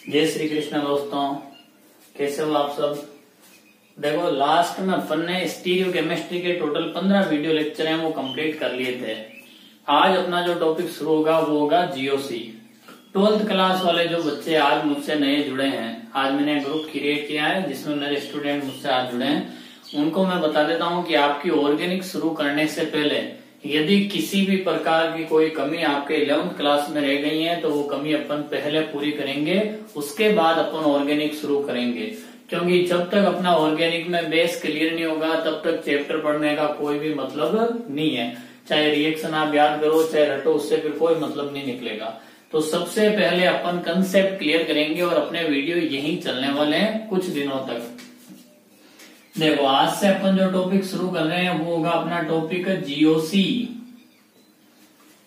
जय श्री कृष्ण दोस्तों, कैसे हो आप सब। देखो लास्ट में अपन ने स्टीरियो केमिस्ट्री के टोटल 15 वीडियो लेक्चर हैं वो कंप्लीट कर लिए थे। आज अपना जो टॉपिक शुरू होगा वो होगा जीओसी। 12th क्लास वाले जो बच्चे आज मुझसे नए जुड़े हैं, आज मैंने ग्रुप क्रिएट किया है जिसमें मेरे स्टूडेंट मुझसे आज जुड़े हैं, उनको मैं बता देता हूँ कि आपकी ऑर्गेनिक शुरू करने से पहले यदि किसी भी प्रकार की कोई कमी आपके 11th क्लास में रह गई है तो वो कमी अपन पहले पूरी करेंगे, उसके बाद अपन ऑर्गेनिक शुरू करेंगे। क्योंकि जब तक अपना ऑर्गेनिक में बेस क्लियर नहीं होगा तब तक चैप्टर पढ़ने का कोई भी मतलब नहीं है। चाहे रिएक्शन आप याद करो चाहे रटो, उससे फिर कोई मतलब नहीं निकलेगा। तो सबसे पहले अपन कंसेप्ट क्लियर करेंगे और अपने वीडियो यही चलने वाले हैं कुछ दिनों तक। देखो आज से अपन जो टॉपिक शुरू कर रहे हैं वो होगा अपना टॉपिक जीओसी।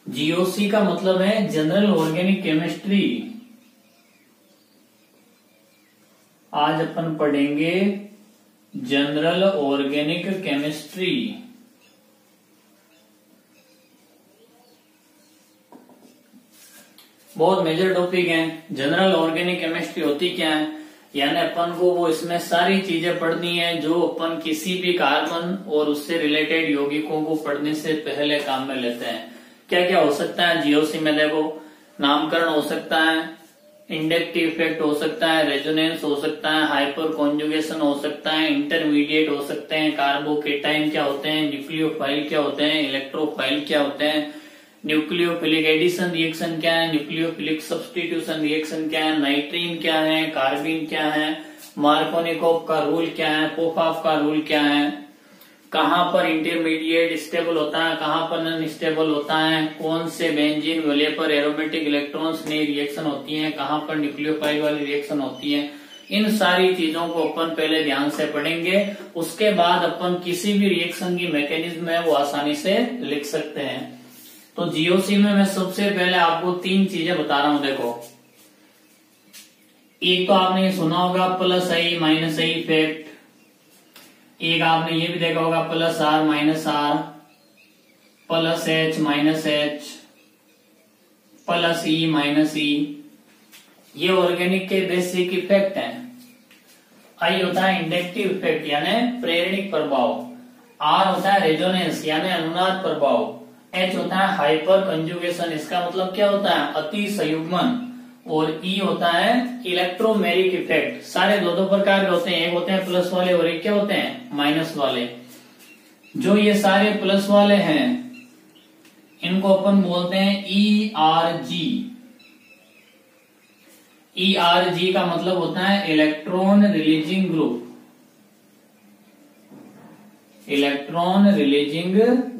जीओसी का मतलब है जनरल ऑर्गेनिक केमिस्ट्री। आज अपन पढ़ेंगे जनरल ऑर्गेनिक केमिस्ट्री। बहुत मेजर टॉपिक है। जनरल ऑर्गेनिक केमिस्ट्री होती क्या है, यानी अपन को वो इसमें सारी चीजें पढ़नी है जो अपन किसी भी कार्बन और उससे रिलेटेड यौगिकों को पढ़ने से पहले काम में लेते हैं। क्या क्या हो सकता है जीओसी में, देखो नामकरण हो सकता है, इंडक्टिव इफेक्ट हो सकता है, रेजोनेंस हो सकता है, हाइपर कॉन्जुगेशन हो सकता है, इंटरमीडिएट हो सकते हैं, कार्बोकेटाइन क्या होते हैं, न्यूक्लियोफाइल क्या होते हैं, इलेक्ट्रोफाइल क्या होते हैं, न्यूक्लियोफिलिक एडिशन रिएक्शन क्या है, न्यूक्लियोफिलिक सब्स्टिट्यूशन रिएक्शन क्या है, नाइट्रीन क्या है, कार्बिन क्या है, मार्कोनिकोव का रूल क्या है, पोफॉफ का रूल क्या है, कहां पर इंटरमीडिएट स्टेबल होता है, कहां पर नॉन स्टेबल होता है, कौन से बेंजीन वाले पर एरोमेटिक इलेक्ट्रॉन्स नई रिएक्शन होती है, कहां पर न्यूक्लियोफाइल वाली रिएक्शन होती है। इन सारी चीजों को अपन पहले ध्यान से पढ़ेंगे, उसके बाद अपन किसी भी रिएक्शन की मैकेनिज्म है वो आसानी से लिख सकते हैं। तो जीओसी में मैं सबसे पहले आपको 3 चीजें बता रहा हूं। देखो एक तो आपने ये सुना होगा plus I minus I effect, एक आपने ये भी देखा होगा plus R minus R, plus H minus H, plus E minus E. ये ऑर्गेनिक के बेसिक इफेक्ट हैं। आई होता है इंडक्टिव इफेक्ट यानी प्रेरणिक प्रभाव, आर होता है रेजोनेंस यानी अनुनाद प्रभाव, एच होता है हाइपर कंजुगेशन, इसका मतलब क्या होता है अति संयुग्मन, और ई होता है इलेक्ट्रोमेरिक इफेक्ट। सारे दो प्रकार के होते हैं, एक होते हैं प्लस वाले और एक क्या होते हैं माइनस वाले। जो ये सारे प्लस वाले हैं इनको अपन बोलते हैं ERG। ERG का मतलब होता है electron releasing group, electron releasing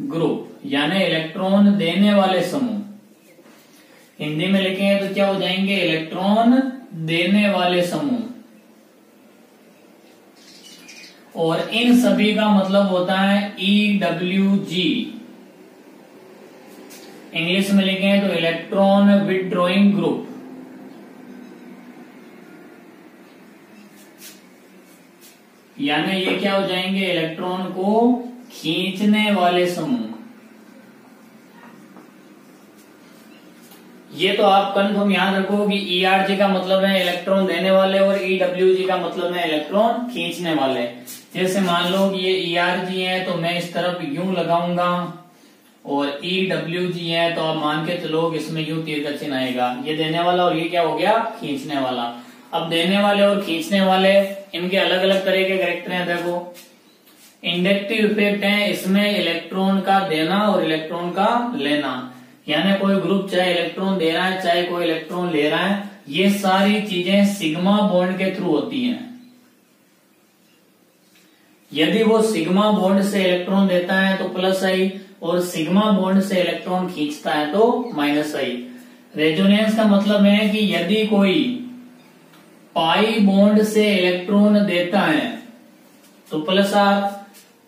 group यानी इलेक्ट्रॉन देने वाले समूह। हिंदी में लिखेंगे तो क्या हो जाएंगे इलेक्ट्रॉन देने वाले समूह। और इन सभी का मतलब होता है EWG। इंग्लिश में लिखेंगे तो इलेक्ट्रॉन विथड्रॉइंग ग्रुप। यानी ये क्या हो जाएंगे इलेक्ट्रॉन को खींचने वाले समूह। ये तो आप कन्फर्म याद रखो कि ERG का मतलब है इलेक्ट्रॉन देने वाले और EWG का मतलब है इलेक्ट्रॉन खींचने वाले। जैसे मान लो कि ये ERG है तो मैं इस तरफ यूं लगाऊंगा, और EWG है तो आप मान के चलो इसमें यूं तीर का चिन्ह आएगा। ये देने वाला और ये क्या हो गया खींचने वाला। अब देने वाले और खींचने वाले इनके अलग अलग तरह के कैरेक्टर हैं। देखो इंडक्टिव इफेक्ट है, इसमें इलेक्ट्रॉन का देना और इलेक्ट्रॉन का लेना, यानी कोई ग्रुप चाहे इलेक्ट्रॉन दे रहा है चाहे कोई इलेक्ट्रॉन ले रहा है, ये सारी चीजें सिग्मा बॉन्ड के थ्रू होती हैं। यदि वो सिग्मा बॉन्ड से इलेक्ट्रॉन देता है तो प्लस आई, और सिग्मा बॉन्ड से इलेक्ट्रॉन खींचता है तो माइनस आई। रेजोनेंस का मतलब है कि यदि कोई पाई बॉन्ड से इलेक्ट्रॉन देता है तो प्लस आर,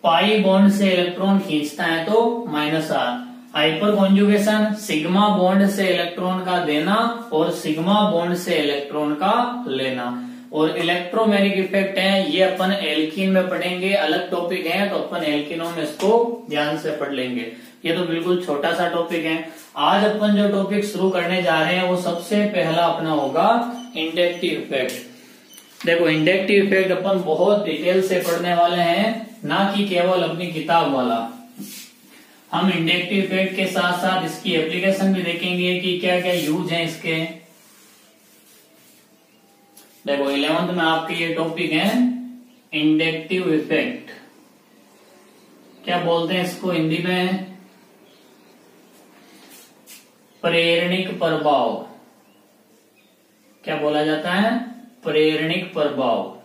पाई बॉन्ड से इलेक्ट्रॉन खींचता है तो minus R. Hyper conjugation sigma bond से इलेक्ट्रॉन का देना और सिग्मा बॉन्ड से इलेक्ट्रॉन का लेना। और इलेक्ट्रोमेरिक इफेक्ट है ये अपन एल्कीन में पढ़ेंगे, अलग टॉपिक है तो अपन एल्कीनों में इसको ध्यान से पढ़ लेंगे। ये तो बिल्कुल छोटा सा टॉपिक है। आज अपन जो टॉपिक शुरू करने जा रहे हैं वो सबसे पहला अपना होगा इंडक्टिव इफेक्ट। देखो इंडक्टिव इफेक्ट अपन बहुत डिटेल से पढ़ने वाले हैं, ना कि केवल अपनी किताब वाला। हम इंडक्टिव इफेक्ट के साथ साथ इसकी एप्लीकेशन भी देखेंगे कि क्या क्या यूज है इसके। देखो 11th में आपके ये टॉपिक है इंडक्टिव इफेक्ट। क्या बोलते हैं इसको हिंदी में? प्रेरणिक प्रभाव। क्या बोला जाता है? प्रेरणिक प्रभाव।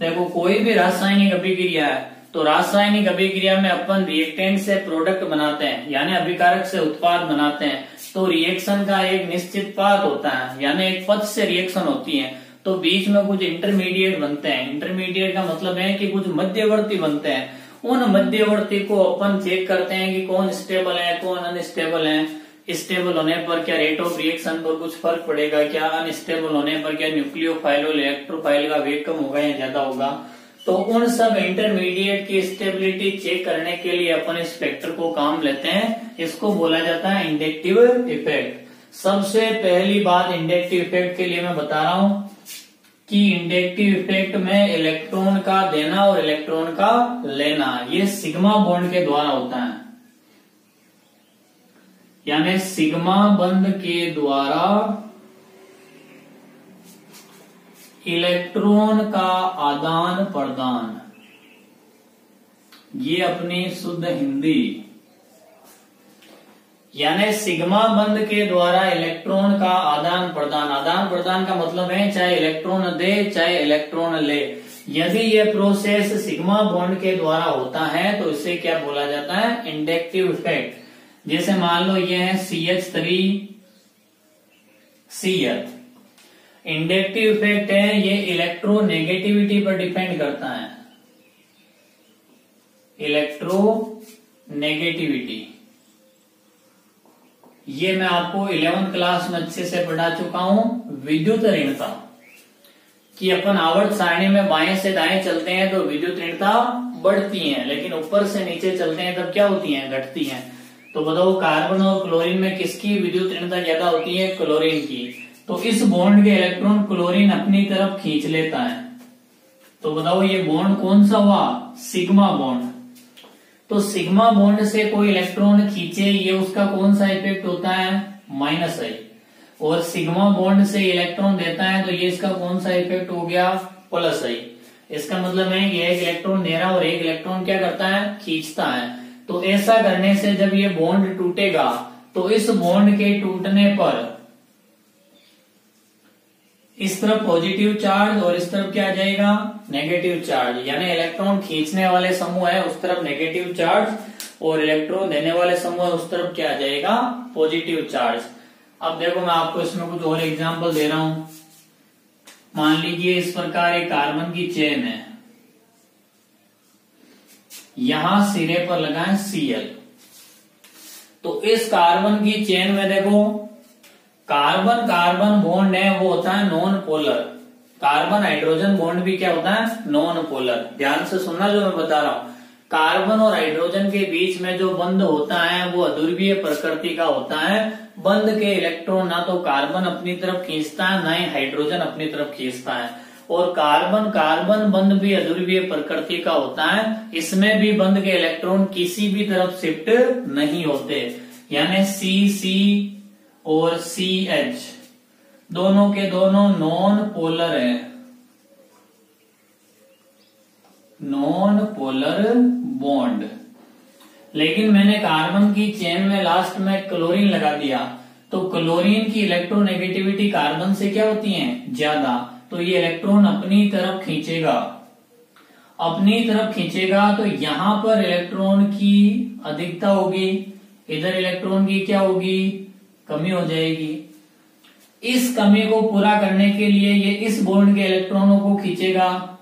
देखो कोई भी रासायनिक अभिक्रिया है तो रासायनिक अभिक्रिया में अपन रिएक्टेंट से प्रोडक्ट बनाते हैं, यानी अभिकारक से उत्पाद बनाते हैं। तो रिएक्शन का एक निश्चित पाथ होता है, यानी एक पथ से रिएक्शन होती है, तो बीच में कुछ इंटरमीडिएट बनते हैं। इंटरमीडिएट का मतलब है कि कुछ मध्यवर्ती बनते हैं। उन मध्यवर्ती को अपन चेक करते हैं कि कौन स्टेबल है, कौन अनस्टेबल है। स्टेबल होने पर क्या रेट ऑफ रिएक्शन पर कुछ फर्क पड़ेगा क्या, अनस्टेबल होने पर क्या न्यूक्लियोफाइल और इलेक्ट्रोफाइल का वेग कम होगा या ज्यादा होगा। तो उन सब इंटरमीडिएट की स्टेबिलिटी चेक करने के लिए अपन इस फैक्टर को काम लेते हैं। इसको बोला जाता है इंडक्टिव इफेक्ट। सबसे पहली बात इंडक्टिव इफेक्ट के लिए मैं बता रहा हूं कि इंडक्टिव इफेक्ट में इलेक्ट्रॉन का देना और इलेक्ट्रॉन का लेना ये सिग्मा बॉन्ड के द्वारा होता है, यानी सिग्मा बंध के द्वारा इलेक्ट्रॉन का आदान प्रदान। ये अपनी शुद्ध हिंदी, यानी सिग्मा बंध के द्वारा इलेक्ट्रॉन का आदान प्रदान। आदान प्रदान का मतलब है चाहे इलेक्ट्रॉन दे चाहे इलेक्ट्रॉन ले। यदि यह प्रोसेस सिग्मा बॉन्ड के द्वारा होता है तो इसे क्या बोला जाता है? Inductive effect. जैसे मान लो ये है CH3 CH। इंडक्टिव इफेक्ट है, ये इलेक्ट्रोनेगेटिविटी पर डिपेंड करता है। इलेक्ट्रोनेगेटिविटी ये मैं आपको 11th क्लास में अच्छे से पढ़ा चुका हूं। विद्युत ऋणता कि अपन आवर्त सारणी में बाएं से दाएं चलते हैं तो विद्युत ऋणता बढ़ती है, लेकिन ऊपर से नीचे चलते हैं तब क्या होती है? घटती है। तो बताओ कार्बन और क्लोरीन में किसकी विद्युत ऋणता ज्यादा होती है? क्लोरीन की। तो इस बॉन्ड के इलेक्ट्रॉन क्लोरीन अपनी तरफ खींच लेता है। तो बताओ ये बॉन्ड कौन सा हुआ? Sigma bond. तो सिग्मा बॉन्ड से कोई इलेक्ट्रॉन खींचे, ये उसका कौन सा इफेक्ट होता है? -I। और सिग्मा बॉन्ड से इलेक्ट्रॉन देता है तो ये इसका कौन सा इफेक्ट हो गया? +I। इसका मतलब है कि एक इलेक्ट्रॉन दे रहा और एक इलेक्ट्रॉन क्या करता है? खींचता है। तो ऐसा करने से जब ये बॉन्ड टूटेगा तो इस बॉन्ड के टूटने पर इस तरफ पॉजिटिव चार्ज और इस तरफ क्या आ जाएगा? Negative charge. यानी इलेक्ट्रॉन खींचने वाले समूह है उस तरफ नेगेटिव चार्ज और इलेक्ट्रॉन देने वाले समूह है उस तरफ क्या आ जाएगा? Positive charge. अब देखो मैं आपको इसमें कुछ और एग्जांपल दे रहा हूं। मान लीजिए इस प्रकार एक कार्बन की चेन है, यहां सिरे पर लगा है Cl। तो इस कार्बन की चेन में देखो कार्बन कार्बन बॉन्ड है वो होता है non polar. Carbon hydrogen bond भी क्या होता है? Non polar. ध्यान से सुनना जो मैं बता रहा हूं। कार्बन और हाइड्रोजन के बीच में जो बंध होता है वो अध्रुवीय प्रकृति का होता है। बंध के इलेक्ट्रॉन ना तो कार्बन अपनी तरफ खींचता है ना ही हाइड्रोजन अपनी तरफ खींचता है। और कार्बन कार्बन बंध भी अध्रुवीय प्रकृति का होता है। इसमें भी बंध के इलेक्ट्रॉन किसी भी तरफ शिफ्ट नहीं होते, यानी C और CH दोनों के दोनों नॉन पोलर है, नॉन पोलर बॉन्ड। लेकिन मैंने कार्बन की चेन में लास्ट में क्लोरीन लगा दिया तो क्लोरीन की इलेक्ट्रोनेगेटिविटी कार्बन से क्या होती है? ज्यादा। तो ये इलेक्ट्रॉन अपनी तरफ खींचेगा, अपनी तरफ खींचेगा तो यहां पर इलेक्ट्रॉन की अधिकता होगी, इधर इलेक्ट्रॉन की क्या होगी? कमी हो जाएगी। इस कमी को पूरा करने के लिए ये इस बॉन्ड के इलेक्ट्रॉनों को खींचेगा,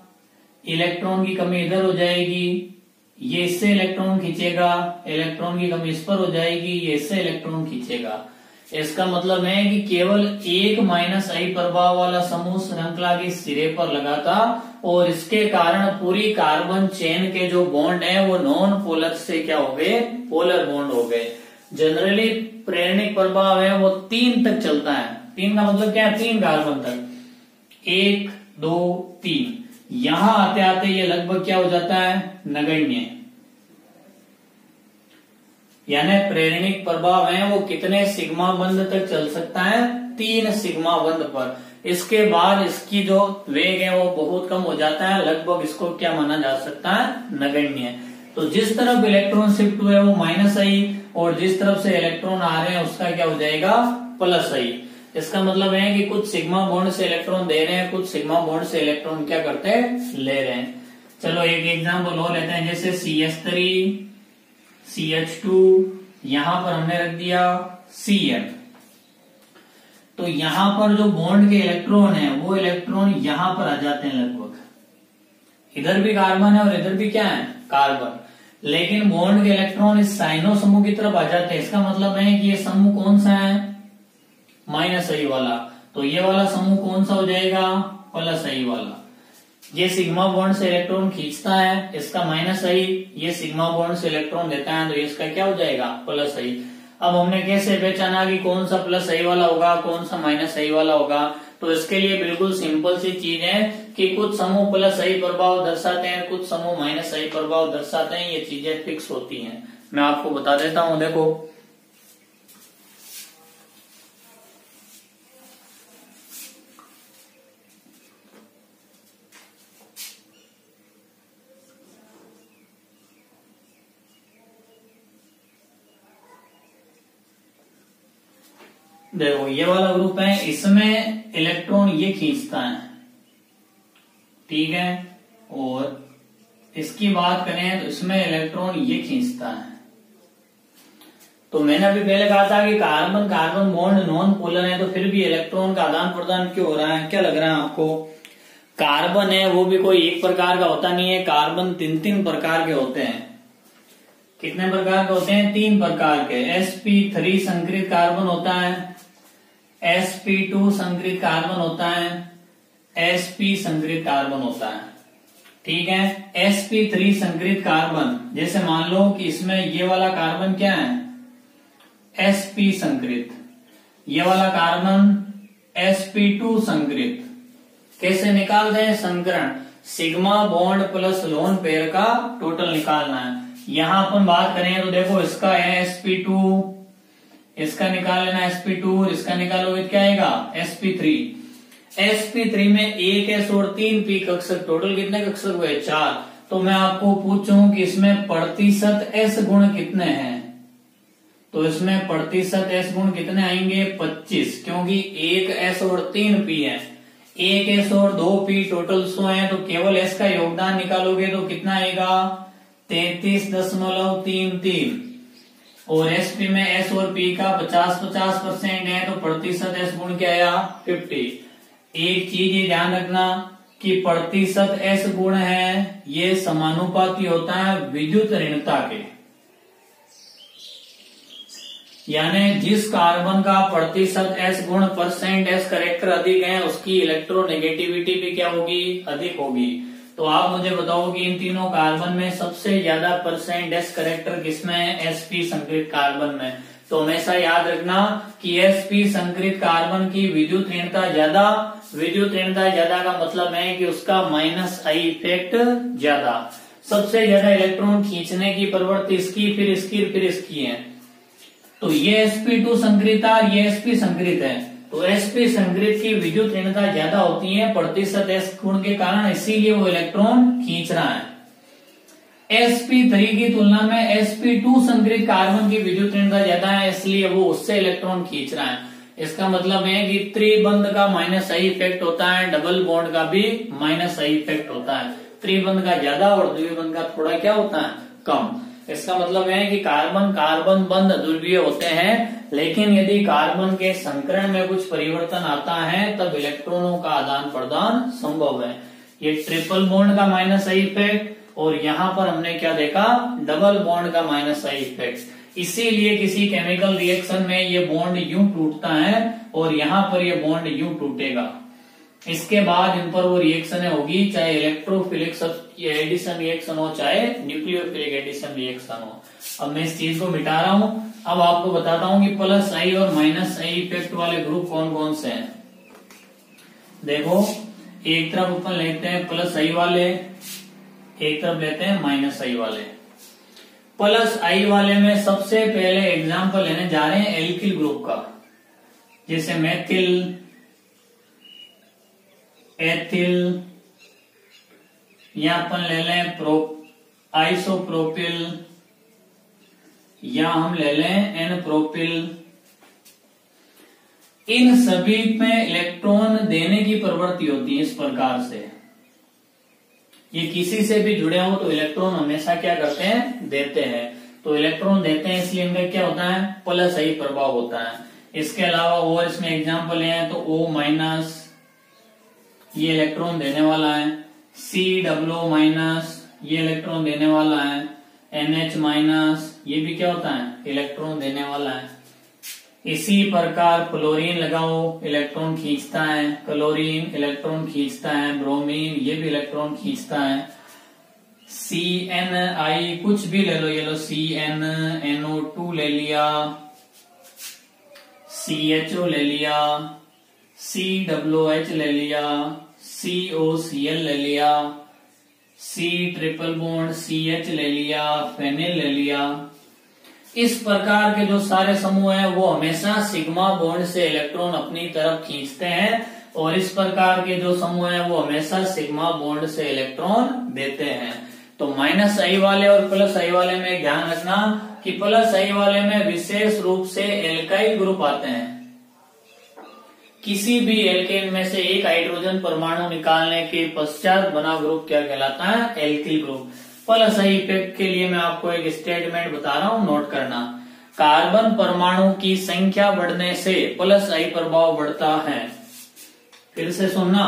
इलेक्ट्रॉन की कमी इधर हो जाएगी। ये इससे इलेक्ट्रॉन खींचेगा, इलेक्ट्रॉन की कमी इस पर हो जाएगी, ये इससे इलेक्ट्रॉन खींचेगा। इसका मतलब है कि केवल एक -I प्रभाव वाला समूह श्रृंखला के सिरे पर लगा था और इसके कारण पूरी कार्बन चेन के जो बॉन्ड है वो नॉन पोलर से क्या हो गए? पोलर बॉन्ड हो गए। जनरली प्रेरणिक प्रभाव है वो 3 तक चलता है। 3 का मतलब क्या है? 3 कार्बन तक, 1 2 3। यहां आते आते ये लगभग क्या हो जाता है? नगण्य। यानी प्रेरणिक प्रभाव है वो कितने सिग्मा बंध तक चल सकता है? 3 सिग्मा बंध पर। इसके बाद इसकी जो वेग है वो बहुत कम हो जाता है, लगभग इसको क्या माना जा सकता है? नगण्य। तो जिस तरफ इलेक्ट्रॉन शिफ्ट हुए वो -i, और जिस तरफ से इलेक्ट्रॉन आ रहे हैं उसका क्या हो जाएगा? +i। इसका मतलब है कि कुछ सिग्मा बॉन्ड से इलेक्ट्रॉन दे रहे हैं, कुछ सिग्मा बॉन्ड से इलेक्ट्रॉन क्या करते हैं? ले रहे हैं। चलो एक एग्जाम्पल और लेते हैं, जैसे CH3 CH2, यहां पर हमने रख दिया Cl। तो यहां पर जो बॉन्ड के इलेक्ट्रॉन है वो इलेक्ट्रॉन यहां पर आ जाते हैं लगभग, इधर भी कार्बन है और इधर भी क्या है? कार्बन। लेकिन बॉन्ड के इलेक्ट्रॉन इस साइनो समूह की तरफ आ जाते हैं। इसका मतलब है कि ये समूह कौन सा है? -i वाला। तो ये वाला समूह कौन सा हो जाएगा? +i वाला। ये सिग्मा बॉन्ड से इलेक्ट्रॉन खींचता है, इसका -i, ये सिग्मा बॉन्ड से इलेक्ट्रॉन देता है, तो इसका क्या हो जाएगा? +i। अब हमने कैसे पहचाना कि कौन सा +i वाला होगा, कौन सा -i वाला होगा? तो इसके लिए बिल्कुल सिंपल सी चीज है कि कुछ समूह +i प्रभाव दर्शाते हैं, कुछ समूह -i प्रभाव दर्शाते हैं। ये चीजें फिक्स होती हैं। मैं आपको बता देता हूं, देखो देखो ये वाला ग्रुप है, इसमें इलेक्ट्रॉन ये खींचता है, ठीक है, और इसकी बात करें तो इसमें इलेक्ट्रॉन ये खींचता है। तो मैंने अभी पहले कहा था कि carbon carbon bond non polar है, तो फिर भी इलेक्ट्रॉन का आदान प्रदान क्यों हो रहा है? क्या लग रहा है आपको? कार्बन है वो भी कोई एक प्रकार का होता नहीं है, कार्बन 3 प्रकार के होते हैं। कितने प्रकार के होते हैं? 3 प्रकार के। sp3 संकरित कार्बन होता है, sp2 संकरित कार्बन होता है, sp संकरित कार्बन होता है, ठीक है। sp3 संकरित कार्बन, जैसे मान लो कि इसमें ये वाला कार्बन क्या है? sp संकरित, ये वाला कार्बन sp2 संकरित। कैसे निकालते हैं? संकरण, sigma bond plus lone pair का टोटल निकालना है। यहां अपन बात करें तो देखो इसका है sp2, इसका निकाल लेना sp2, इसका निकालोगे क्या आएगा? sp3। sp3 में 1 s और 3 p कक्षक, टोटल कितने कक्षक हुए? 4। तो मैं आपको पूछूं कि इसमें प्रतिशत s गुण कितने हैं, तो इसमें प्रतिशत s गुण कितने आएंगे? 25, क्योंकि 1 s और 3 p है। 1 s और 2 p टोटल 100 है, तो केवल s का योगदान निकालोगे तो कितना आएगा? 33.33। और sp में s और p का 50-50% है, तो प्रतिशत s गुण क्या आया? 50। एक चीज ये ध्यान रखना कि प्रतिशत s गुण है ये समानुपाती होता है विद्युत ऋणता के, यानी जिस कार्बन का प्रतिशत s गुण %s करेक्टर अधिक है उसकी इलेक्ट्रोनेगेटिविटी भी क्या होगी? अधिक होगी। तो आप मुझे बताओ कि इन तीनों कार्बन में सबसे ज्यादा %s करेक्टर किसमें है? sp संकरित कार्बन में। तो हमेशा याद रखना कि sp संकरित कार्बन की विद्युत ऋणता ज्यादा, विद्युत ऋणता ज्यादा का मतलब है कि उसका -i इफेक्ट ज्यादा। सबसे ज्यादा इलेक्ट्रॉन खींचने की प्रवृत्ति इसकी, फिर इसकी, फिर इसकी है। तो ये sp2 संकरित है, ये sp संकरित है, तो sp संकरित की विद्युत ऋणता ज्यादा होती है प्रतिशत s गुण के कारण, इसीलिए वो इलेक्ट्रॉन खींच रहा है। sp3 की तुलना में sp2 संकरित कार्बन की विद्युत ऋणता ज्यादा है, इसलिए वो उससे इलेक्ट्रॉन खींच रहा है। इसका मतलब है कि त्रिबंध का -i इफेक्ट होता है, डबल बॉन्ड का भी -i इफेक्ट होता है। त्रिबंध का ज्यादा और द्विबंध का थोड़ा क्या होता है? कम। इसका मतलब है कि कार्बन कार्बन बंध ध्रुवीय होते हैं, लेकिन यदि कार्बन के संकरण में कुछ परिवर्तन आता है तब इलेक्ट्रॉनों का आदान प्रदान संभव है। ये ट्रिपल बॉन्ड का -i इफेक्ट, और यहाँ पर हमने क्या देखा? डबल बॉन्ड का -i इफेक्ट। इसीलिए किसी केमिकल रिएक्शन में ये बॉन्ड यूं टूटता है और यहाँ पर ये बॉन्ड यूं टूटेगा। इसके बाद इन पर वो रिएक्शन होगी, चाहे इलेक्ट्रोफिलिक एडिशन रिएक्शन हो, चाहे न्यूक्लियोफिलिक एडिशन रिएक्शन हो। अब मैं इस चीज को मिटा रहा हूं। अब आपको बताता हूं कि प्लस आई और माइनस आई इफेक्ट वाले ग्रुप कौन कौन से हैं। देखो, एक तरफ अपन लेते हैं प्लस आई वाले, एक तरफ लेते हैं माइनस आई वाले। प्लस आई वाले में सबसे पहले एग्जांपल लेने जा रहे हैं एल्किल ग्रुप का, जैसे मेथिल, एथिल, या अपन ले लें आइसोप्रोपिल, या हम ले लें एन प्रोपिल। इन सभी में इलेक्ट्रॉन देने की प्रवृत्ति होती है इस प्रकार से। ये किसी से भी जुड़े हो तो इलेक्ट्रॉन हमेशा क्या करते हैं, देते हैं। तो इलेक्ट्रॉन देते हैं इसलिए इनका क्या होता है, प्लस आई प्रभाव होता है। इसके अलावा और इसमें एग्जांपल है तो O माइनस, ये इलेक्ट्रॉन देने वाला है। CW माइनस, ये इलेक्ट्रॉन देने वाला है। NH माइनस, ये भी क्या होता है, इलेक्ट्रॉन देने वाला है। इसी प्रकार क्लोरीन लगाओ, इलेक्ट्रॉन खींचता है। क्लोरीन इलेक्ट्रॉन खींचता है। ब्रोमीन, ये भी इलेक्ट्रॉन खींचता है। CNI, कुछ भी ले लो, ये लो CN, NO2 ले लिया, CHO ले लिया, CWH ले लिया, COCl ले लिया, C ट्रिपल बॉन्ड CH ले लिया, फेनिल ले लिया। इस प्रकार के जो सारे समूह हैं वो हमेशा सिग्मा बॉन्ड से इलेक्ट्रॉन अपनी तरफ खींचते हैं, और इस प्रकार के जो समूह हैं वो हमेशा सिग्मा बॉन्ड से इलेक्ट्रॉन देते हैं। तो माइनस आई वाले और प्लस आई वाले में ध्यान रखना कि प्लस आई वाले में विशेष रूप से एल्काइल ग्रुप आते हैं। किसी भी एल्केन में से एक हाइड्रोजन परमाणु निकालने के पश्चात बना ग्रुप क्या कहलाता है, alkyl group. Plus I effect के लिए मैं आपको एक स्टेटमेंट बता रहा हूं, नोट करना। कार्बन परमाणु की संख्या बढ़ने से प्लस आई प्रभाव बढ़ता है। फिर से सुनना,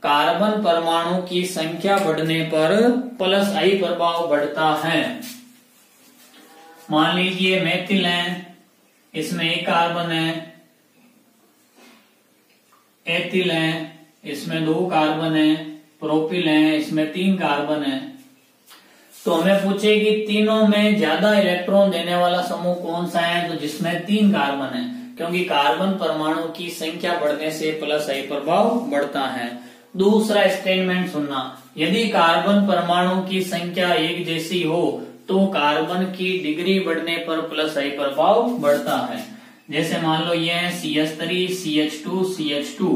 कार्बन परमाणु की संख्या बढ़ने पर प्लस आई प्रभाव बढ़ता है। मान लीजिए मेथिल है, इसमें एक कार्बन है। एथिल है, इसमें 2 कार्बन है। प्रोपिल है, इसमें 3 कार्बन है। तो हमें पूछे कि तीनों में ज्यादा इलेक्ट्रॉन देने वाला समूह कौन सा है, तो जिसमें 3 कार्बन है, क्योंकि कार्बन परमाणु की संख्या बढ़ने से प्लस आई प्रभाव बढ़ता है। दूसरा स्टेटमेंट सुनना, यदि कार्बन परमाणु की संख्या एक जैसी हो तो कार्बन की डिग्री बढ़ने पर प्लस आई प्रभाव बढ़ता है। जैसे मान लो ये है CH3, CH2, CH2,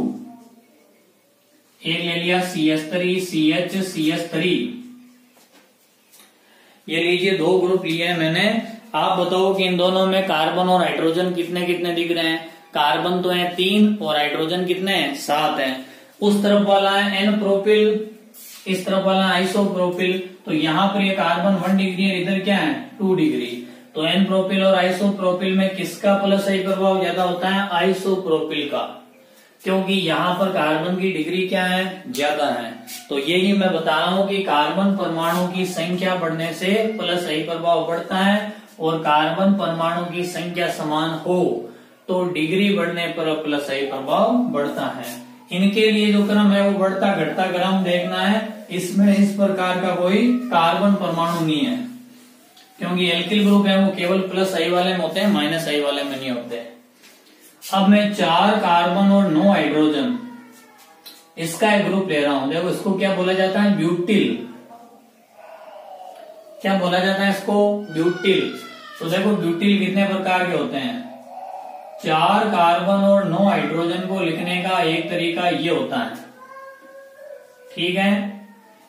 एक ले लिया CH3, CH, CH3, ये लीजिए 2 ग्रुप लिए हैं मैंने। आप बताओ कि इन दोनों में कार्बन और हाइड्रोजन कितने कितने दिख रहे हैं। कार्बन तो है 3 और हाइड्रोजन कितने हैं, 7 है। उस तरफ वाला है N प्रोपिल, इस तरफ वाला आइसोप्रोपिल। तो यहाँ पर ये कार्बन 1 डिग्री है, इधर क्या है 2 डिग्री। तो N प्रोपिल और आइसोप्रोपिल में किसका प्लस आई प्रभाव ज्यादा होता है, आइसोप्रोपिल का, क्योंकि यहाँ पर कार्बन की डिग्री क्या है, ज्यादा है। तो यही मैं बता रहा हूं कि कार्बन परमाणु की संख्या बढ़ने से प्लस आई प्रभाव बढ़ता है, और कार्बन परमाणु की संख्या समान हो तो डिग्री बढ़ने पर प्लस आई प्रभाव बढ़ता है। इनके लिए जो क्रम है वो बढ़ता घटता क्रम देखना है। इसमें इस प्रकार का कोई कार्बन परमाणु नहीं है, क्योंकि एल्किल ग्रुप है वो केवल प्लस आई वाले में होते हैं, माइनस आई वाले में नहीं होते। अब मैं 4 कार्बन और 9 हाइड्रोजन, इसका एक ग्रुप ले रहा हूं। देखो इसको क्या बोला जाता है, ब्यूटिल। क्या बोला जाता है इसको, ब्यूटिल। तो देखो ब्यूटिल कितने प्रकार के होते हैं, 4 कार्बन और 9 हाइड्रोजन को लिखने का एक तरीका ये होता है, ठीक है।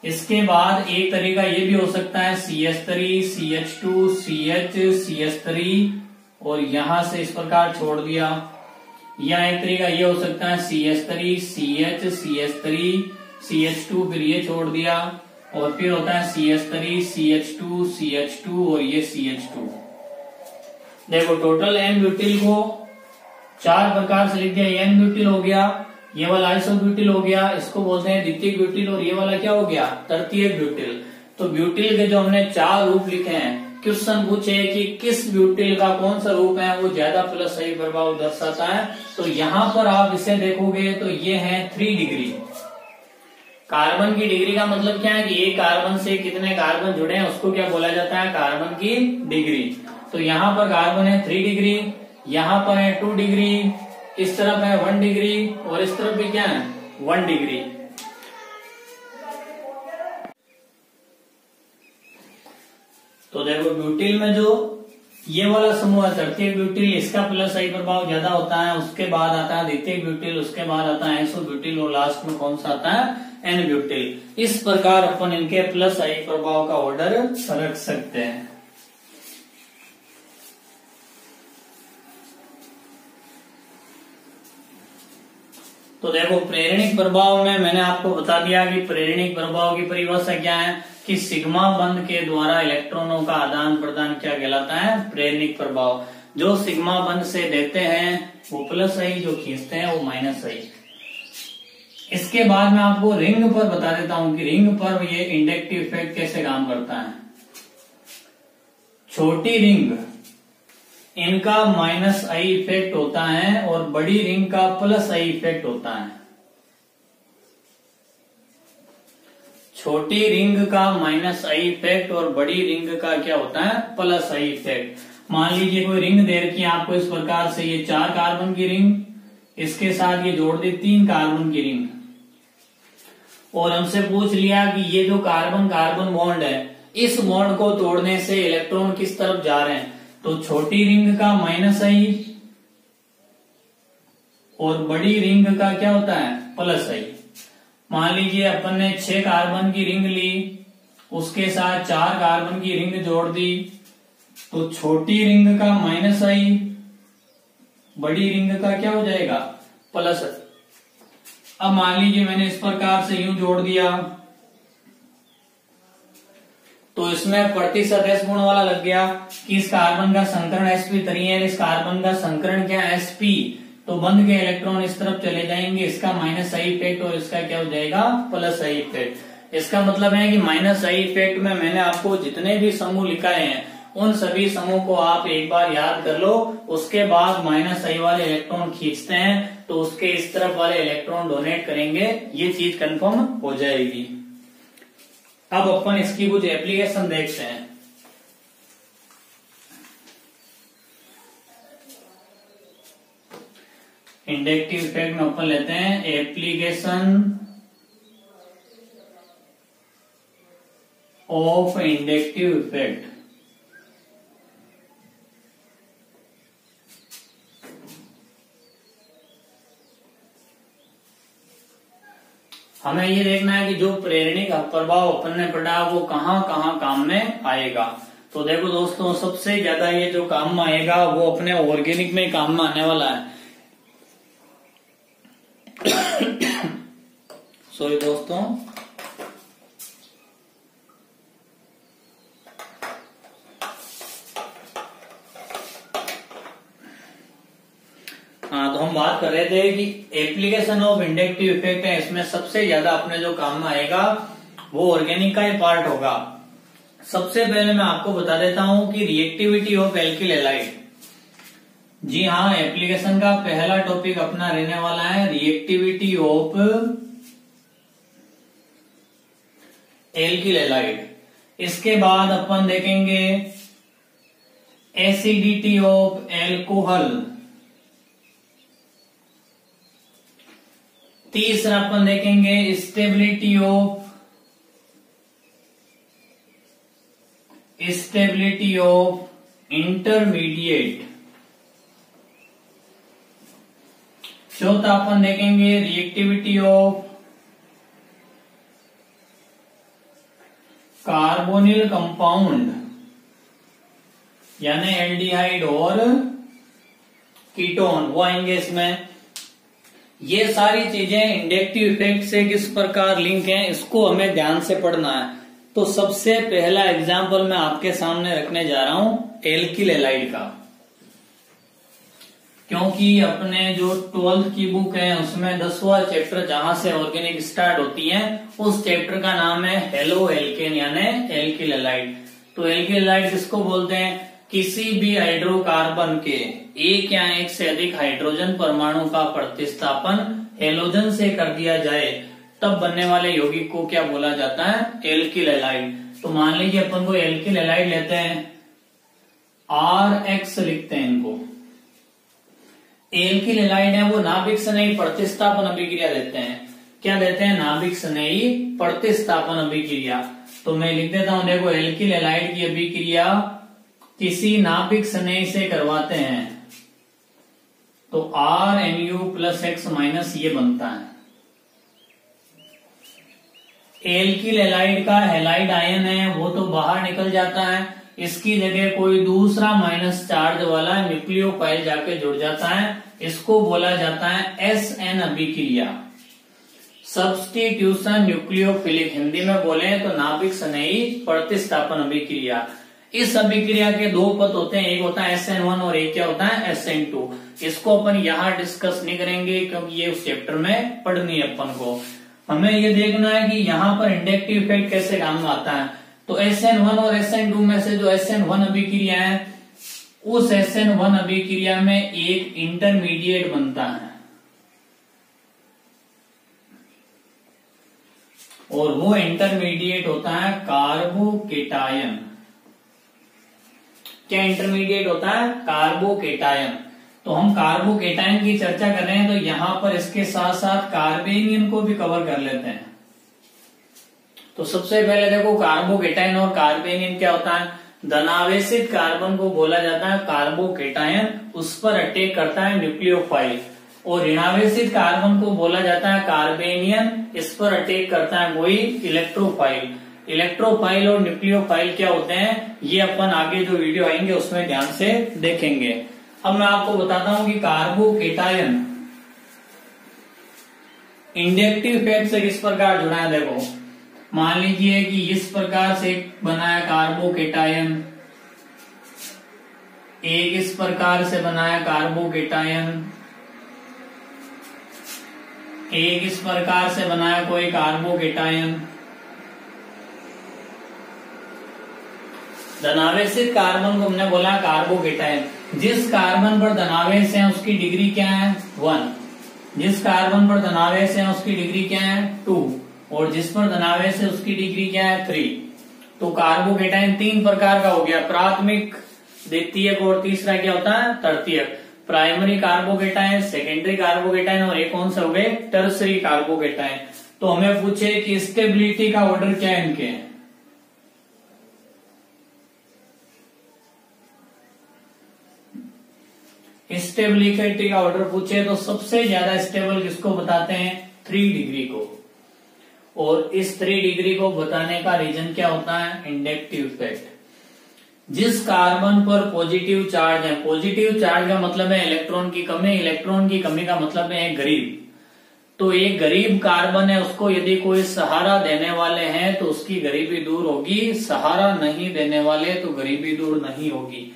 इसके बाद एक तरीका ये भी हो सकता है CH3, CH2, CH, CH3, और यहां से इस प्रकार छोड़ दिया। या एक तरीका ये हो सकता है CH3, CH, CH3, CH2, फिर ये छोड़ दिया, और फिर होता है CH3, CH2, CH2 और ये CH2। देखो टोटल N ब्यूटिल को 4 प्रकार से लिख दिया। N ब्यूटिल हो गया, ये वाला आइसोब्यूटिल हो गया, इसको बोलते हैं द्वितीयक ब्यूटिल, और ये वाला क्या हो गया, तृतीयक ब्यूटिल। तो ब्यूटिल के जो हमने 4 रूप लिखे हैं, क्वेश्चन पूछे कि किस ब्यूटिल का कौन सा रूप है वो ज्यादा प्लस आई प्रभाव दर्शाता है, तो यहाँ पर आप इसे देखोगे तो ये है 3 डिग्री। कार्बन की डिग्री का मतलब क्या है कि एक कार्बन से कितने कार्बन जुड़े हैं उसको क्या बोला जाता है, कार्बन की डिग्री। तो यहाँ पर कार्बन है 3 डिग्री, यहाँ पर है 2 डिग्री, इस तरफ है 1 डिग्री और इस तरफ भी क्या है 1 डिग्री। तो देखो ब्यूटिल में जो ये वाला समूह है तृतीयक ब्यूटिल, इसका प्लस आई प्रभाव ज्यादा होता है, उसके बाद आता है द्वितीयक ब्यूटिल, उसके बाद आता है आइसो ब्यूटिल और लास्ट में कौन सा आता है एन ब्यूटिल। इस प्रकार अपन इनके प्लस आई प्रभाव का ऑर्डर रख सकते हैं। तो देखो प्रेरणिक प्रभाव में मैंने आपको बता दिया कि प्रेरणिक प्रभाव की परिभाषा क्या है कि सिग्मा बंध के द्वारा इलेक्ट्रॉनों का आदान प्रदान क्या कहलाता है प्रेरणिक प्रभाव। जो सिग्मा बंध से देते हैं वो प्लस आई, जो खींचते हैं वो माइनस आई। इसके बाद मैं आपको रिंग पर बता देता हूं कि रिंग पर ये इंडक्टिव इफेक्ट कैसे काम करता है। छोटी रिंग इनका माइनस आई इफेक्ट होता है और बड़ी रिंग का प्लस आई इफेक्ट होता है। छोटी रिंग का माइनस आई इफेक्ट और बड़ी रिंग का क्या होता है प्लस आई इफेक्ट। मान लीजिए कोई रिंग दे रखी है आपको इस प्रकार से, ये 4 कार्बन की रिंग, इसके साथ ये जोड़ दी 3 कार्बन की रिंग, और हमसे पूछ लिया कि ये जो कार्बन कार्बन बॉन्ड है इस बॉन्ड को तोड़ने से इलेक्ट्रॉन किस तरफ जा रहे हैं। तो छोटी रिंग का माइनस आई और बड़ी रिंग का क्या होता है प्लस आई। मान लीजिए अपन ने 6 कार्बन की रिंग ली, उसके साथ 4 कार्बन की रिंग जोड़ दी, तो छोटी रिंग का माइनस आई, बड़ी रिंग का क्या हो जाएगा प्लस आई। अब मान लीजिए मैंने इस प्रकार से यूं जोड़ दिया, तो इसमें प्रतिशत एस गुण वाला लग गया कि इस कार्बन का संकरण sp3 है, इस कार्बन का संकरण क्या sp, तो बंध के इलेक्ट्रॉन इस तरफ चले जाएंगे, इसका माइनस आई इफेक्ट और इसका क्या हो जाएगा प्लस आई इफेक्ट। इसका मतलब है कि माइनस आई इफेक्ट में मैंने आपको जितने भी समूह लिखाए हैं उन सभी समूह को आप एक बार याद कर लो, उसके बाद माइनस आई वाले इलेक्ट्रॉन खींचते हैं तो उसके इस तरफ वाले इलेक्ट्रॉन डोनेट करेंगे, ये चीज कंफर्म हो जाएगी। अब अपन इसकी कुछ एप्लीकेशन देखते हैं। इंडक्टिव इफेक्ट में अपन लेते हैं एप्लीकेशन ऑफ इंडक्टिव इफेक्ट। हमें ये देखना है कि जो प्रेरणिक प्रभाव अपन ने पढ़ा वो कहाँ कहाँ काम में आएगा। तो देखो दोस्तों, सबसे ज्यादा ये जो काम में आएगा वो अपने ऑर्गेनिक में काम में आने वाला है। सॉरी दोस्तों, हाँ, तो हम बात कर रहे थे कि एप्लीकेशन ऑफ इंडक्टिव इफेक्ट है, इसमें सबसे ज्यादा अपने जो काम में आएगा वो ऑर्गेनिक का ही पार्ट होगा। सबसे पहले मैं आपको बता देता हूं कि रिएक्टिविटी ऑफ एल्किल हैलाइड। जी हाँ, एप्लीकेशन का पहला टॉपिक अपना रहने वाला है रिएक्टिविटी ऑफ एल्किल हैलाइड। इसके बाद अपन देखेंगे एसिडिटी ऑफ एल्कोहल। तीसरा अपन देखेंगे स्टेबिलिटी ऑफ इंटरमीडिएट। चौथा अपन देखेंगे रिएक्टिविटी ऑफ कार्बोनिल कंपाउंड यानी एल्डिहाइड और कीटोन, वो आएंगे इसमें। ये सारी चीजें इंडक्टिव इफेक्ट से किस प्रकार लिंक हैं इसको हमें ध्यान से पढ़ना है। तो सबसे पहला एग्जांपल मैं आपके सामने रखने जा रहा हूं एल्किल हैलाइड का, क्योंकि अपने जो 12th की बुक है उसमें 10वां चैप्टर जहां से ऑर्गेनिक स्टार्ट होती है उस चैप्टर का नाम है हेलो एल्केन यानी एल्किल हैलाइड। तो एल्किल हैलाइड किसको बोलते हैं? किसी भी हाइड्रोकार्बन के एक या एक से अधिक हाइड्रोजन परमाणु का प्रतिस्थापन हेलोजन से कर दिया जाए तब बनने वाले यौगिक को क्या बोला जाता है? Alkyl halide. तो मान लीजिए अपन को एल्किल हैलाइड लेते हैं RX लिखते हैं इनको। एल्किल हैलाइड है वो नाभिक स्नेही प्रतिस्थापन अभिक्रिया देते हैं। क्या देते हैं? नाभिक स्नेही प्रतिस्थापन अभिक्रिया। तो मैं लिख देता हूं, देखो एल्किल हैलाइड की अभिक्रिया किसी नाभिक स्नेही से करवाते हैं तो RNU+X- ये बनता है। एल्किल हैलाइड का हैलाइड आयन है वो तो बाहर निकल जाता है, इसकी जगह कोई दूसरा माइनस चार्ज वाला न्यूक्लियोफाइल जाके जुड़ जाता है, इसको बोला जाता है SN अभिक्रिया, सब्स्टिट्यूशन न्यूक्लियोफिलिक। हिंदी में बोले तो नाभिक स्नेही प्रतिस्थापन अभिक्रिया। इस अभिक्रिया के दो पद होते हैं, एक होता है SN1 और एक क्या होता है SN2। इसको अपन यहाँ डिस्कस नहीं करेंगे क्योंकि ये उस चैप्टर में पढ़नी है अपन को। हमें ये देखना है कि यहाँ पर इंडक्टिव इफेक्ट कैसे काम में आता है। तो SN1 और SN2 में से जो SN1 अभिक्रिया है उस SN1 अभिक्रिया में एक इंटरमीडिएट बनता है और वो इंटरमीडिएट होता है कार्बोकेटायन। क्या इंटरमीडिएट होता है? कार्बोकेटायन। तो हम कार्बोकेटायन की चर्चा कर रहे हैं तो यहां पर इसके साथ साथ कार्बेनियन को भी कवर कर लेते हैं। तो सबसे पहले देखो कार्बोकेटायन और कार्बेनियन क्या होता है। धनावेशित कार्बन को बोला जाता है कार्बोकेटायन, उस पर अटैक करता है न्यूक्लियोफाइल, और ऋणावेशित कार्बन को बोला जाता है कार्बेनियन, इस पर अटैक करता है कोई इलेक्ट्रोफाइल। इलेक्ट्रोफाइल और न्यूक्लियोफाइल क्या होते हैं ये अपन आगे जो वीडियो आएंगे उसमें ध्यान से देखेंगे। अब मैं आपको बताता हूं कि कार्बोकेटायन इंडक्टिव इफेक्ट से किस प्रकार जुड़ा है। देखो मान लीजिए कि इस प्रकार से बना है कार्बोकेटायन, एक इस प्रकार से बना है कार्बोकेटायन, एक इस प्रकार से बना है कोई कार्बोकेटायन। धनावेशित कार्बन को हमने बोला कार्बोकेटायन। जिस कार्बन पर धनावेश है उसकी डिग्री क्या है? 1। जिस कार्बन पर धनावेश है उसकी डिग्री क्या है? 2। और जिस पर धनावेश है उसकी डिग्री क्या है? 3। तो कार्बोकेटायन 3 प्रकार का हो गया, प्राथमिक, द्वितीयक और तीसरा क्या होता है? तृतीयक। प्राइमरी कार्बोकेटायन, सेकेंडरी कार्बोकेटायन और एक कौन से हो गए? Tertiary carbocation. तो हमें पूछे कि स्टेबिलिटी का ऑर्डर क्या है इनके। स्टेबिलिटी का ऑर्डर पूछे तो सबसे ज्यादा स्टेबल किसको बताते हैं? 3 डिग्री को। और इस 3 डिग्री को बताने का रीजन क्या होता है? Inductive effect. जिस कार्बन पर पॉजिटिव चार्ज है, पॉजिटिव चार्ज का मतलब है इलेक्ट्रॉन की कमी, इलेक्ट्रॉन की कमी का मतलब है गरीब। तो एक गरीब कार्बन है, उसको यदि कोई सहारा देने वाले हैं तो उसकी गरीबी दूर होगी, सहारा नहीं देने वाले तो गरीबी दूर नहीं होगी।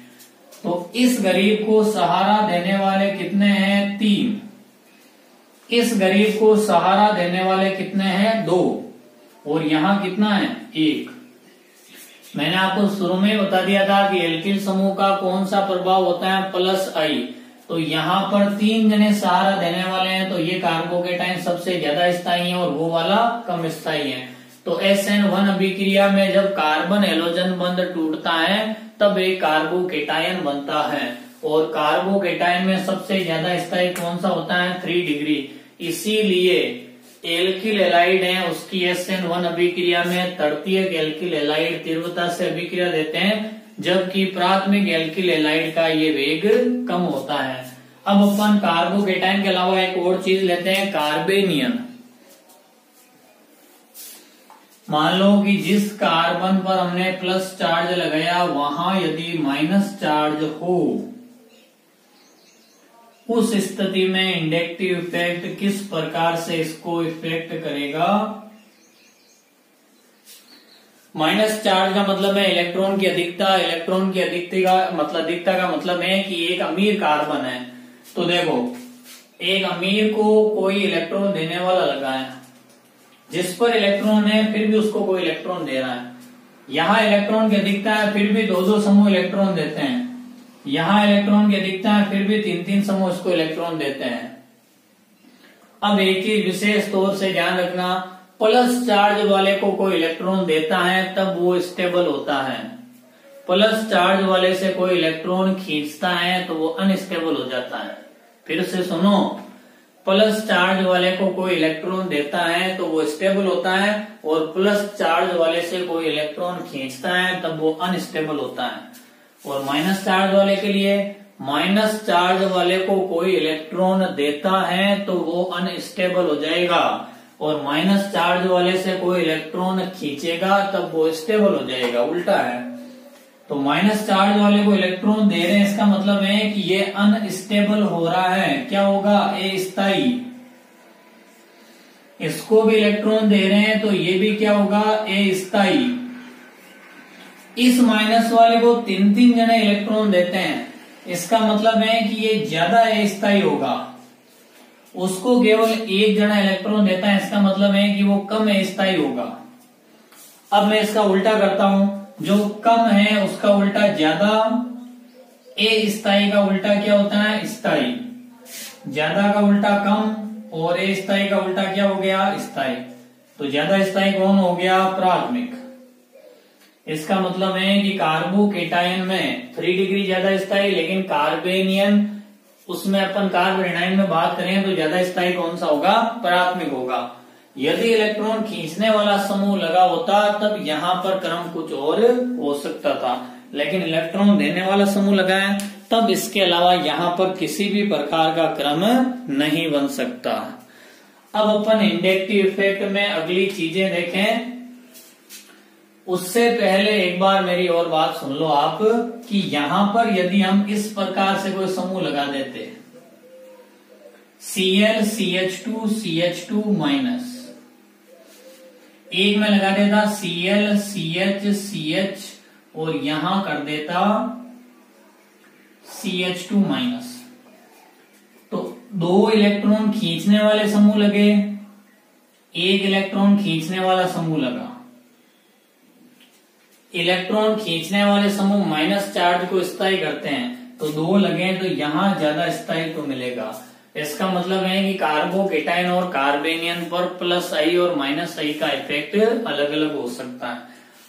तो इस गरीब को सहारा देने वाले कितने हैं? 3। इस गरीब को सहारा देने वाले कितने हैं? 2। और यहां कितना है? 1। मैंने आपको शुरू में बता दिया था कि एल्किल समूह का कौन सा प्रभाव होता है? +I। तो यहाँ पर 3 जने सहारा देने वाले हैं तो ये कार्बोकेटायन सबसे ज्यादा स्थायी है और वो वाला कम स्थायी है। तो SN1 अभिक्रिया में जब कार्बन हैलोजन बंध टूटता है तब एक कार्बोकेटायन बनता है, और कार्बोकेटायन में सबसे ज्यादा स्थायी कौन सा होता है? 3 डिग्री। इसीलिए एल्किल हैलाइड है उसकी SN1 अभिक्रिया में तृतीयक एल्किल हैलाइड तीव्रता से अभिक्रिया देते हैं, जबकि प्राथमिक एल्किल हैलाइड का ये वेग कम होता है। अब अपन कार्बोकेटायन के अलावा एक और चीज लेते हैं, कार्बेनियन। मान लो कि जिस कार्बन पर हमने प्लस चार्ज लगाया वहां यदि माइनस चार्ज हो, उस स्थिति में इंडक्टिव इफेक्ट किस प्रकार से इसको इफेक्ट करेगा? माइनस चार्ज का मतलब है इलेक्ट्रॉन की अधिकता। इलेक्ट्रॉन की अधिकता का मतलब है कि एक अमीर कार्बन है। तो देखो एक अमीर को कोई इलेक्ट्रॉन देने वाला लगा है, जिस पर इलेक्ट्रॉन है फिर भी उसको कोई इलेक्ट्रॉन दे रहा है। यहाँ इलेक्ट्रॉन की अधिकता है फिर भी 2-2 समूह इलेक्ट्रॉन देते हैं। यहाँ इलेक्ट्रॉन की अधिकता है फिर भी 3-3 समूह इसको इलेक्ट्रॉन देते हैं। अब एक चीज विशेष तौर से ध्यान रखना, प्लस चार्ज वाले को कोई इलेक्ट्रॉन देता है तब वो स्टेबल होता है, प्लस चार्ज वाले से कोई इलेक्ट्रॉन खींचता है तो वो अनस्टेबल हो जाता है। फिर से सुनो, प्लस चार्ज वाले को कोई इलेक्ट्रॉन देता है तो वो स्टेबल होता है, और प्लस चार्ज वाले से कोई इलेक्ट्रॉन खींचता है तब वो अनस्टेबल होता है। और माइनस चार्ज वाले के लिए, माइनस चार्ज वाले को कोई इलेक्ट्रॉन देता है तो वो अनस्टेबल हो जाएगा, और माइनस चार्ज वाले से कोई इलेक्ट्रॉन खींचेगा तब वो स्टेबल हो जाएगा। उल्टा है। तो माइनस चार्ज वाले को इलेक्ट्रॉन दे रहे हैं, इसका मतलब है कि ये अनस्टेबल हो रहा है। क्या होगा? अस्थायी। इसको भी इलेक्ट्रॉन दे रहे हैं तो ये भी क्या होगा? अस्थायी। इस माइनस वाले को 3-3 जने इलेक्ट्रॉन देते हैं, इसका मतलब है कि ये ज्यादा अस्थायी होगा। उसको केवल 1 जना इलेक्ट्रॉन देता है, इसका मतलब है कि वो कम अस्थायी होगा। अब मैं इसका उल्टा करता हूं, जो कम है उसका उल्टा ज्यादा, अस्थायी का उल्टा क्या होता है? स्थायी। ज्यादा का उल्टा कम, और अस्थायी का उल्टा क्या हो गया? स्थायी। तो ज्यादा स्थायी कौन हो गया? प्राथमिक। इसका मतलब है कि कार्बोकेटायन में 3 डिग्री ज्यादा स्थायी, लेकिन कार्बेनियन उसमें अपन कार्बोरेनाइन में बात करें तो ज्यादा स्थायी कौन सा होगा? प्राथमिक होगा। यदि इलेक्ट्रॉन खींचने वाला समूह लगा होता तब यहाँ पर क्रम कुछ और हो सकता था, लेकिन इलेक्ट्रॉन देने वाला समूह लगा है तब इसके अलावा यहाँ पर किसी भी प्रकार का क्रम नहीं बन सकता। अब अपन इंडक्टिव इफेक्ट में अगली चीजें देखें। उससे पहले एक बार मेरी और बात सुन लो आप, कि यहां पर यदि हम इस प्रकार से कोई समूह लगा देते, Cl CH2 CH2 माइनस, एक में लगा देता Cl CH CH और यहां कर देता CH2 माइनस, तो 2 इलेक्ट्रॉन खींचने वाले समूह लगे, 1 इलेक्ट्रॉन खींचने वाला समूह लगा। इलेक्ट्रॉन खींचने वाले समूह माइनस चार्ज को स्थायी करते हैं, तो 2 लगे तो यहां ज्यादा स्थायित्व मिलेगा। इसका मतलब है कि कार्बोकेटायन और कार्बेनियन पर प्लस आई और माइनस आई का इफेक्ट अलग अलग हो सकता है।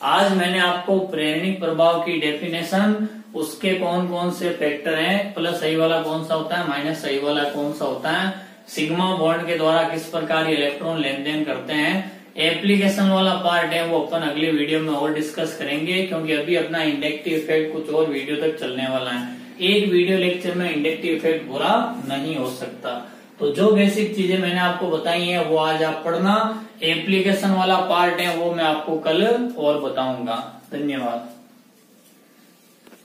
आज मैंने आपको प्रेरणिक प्रभाव की डेफिनेशन, उसके कौन कौन से फैक्टर हैं, प्लस आई वाला कौन सा होता है, माइनस आई वाला कौन सा होता है, सिग्मा बॉन्ड के द्वारा किस प्रकार इलेक्ट्रॉन लेन देन करते हैं, एप्लीकेशन वाला पार्ट है वो अपन अगले वीडियो में और डिस्कस करेंगे, क्योंकि अभी अपना इंडक्टिव इफेक्ट कुछ और वीडियो तक चलने वाला है। एक वीडियो लेक्चर में इंडक्टिव इफेक्ट पूरा नहीं हो सकता। तो जो बेसिक चीजें मैंने आपको बताई हैं वो आज आप पढ़ना, एप्लीकेशन वाला पार्ट है वो मैं आपको कल और बताऊंगा। धन्यवाद।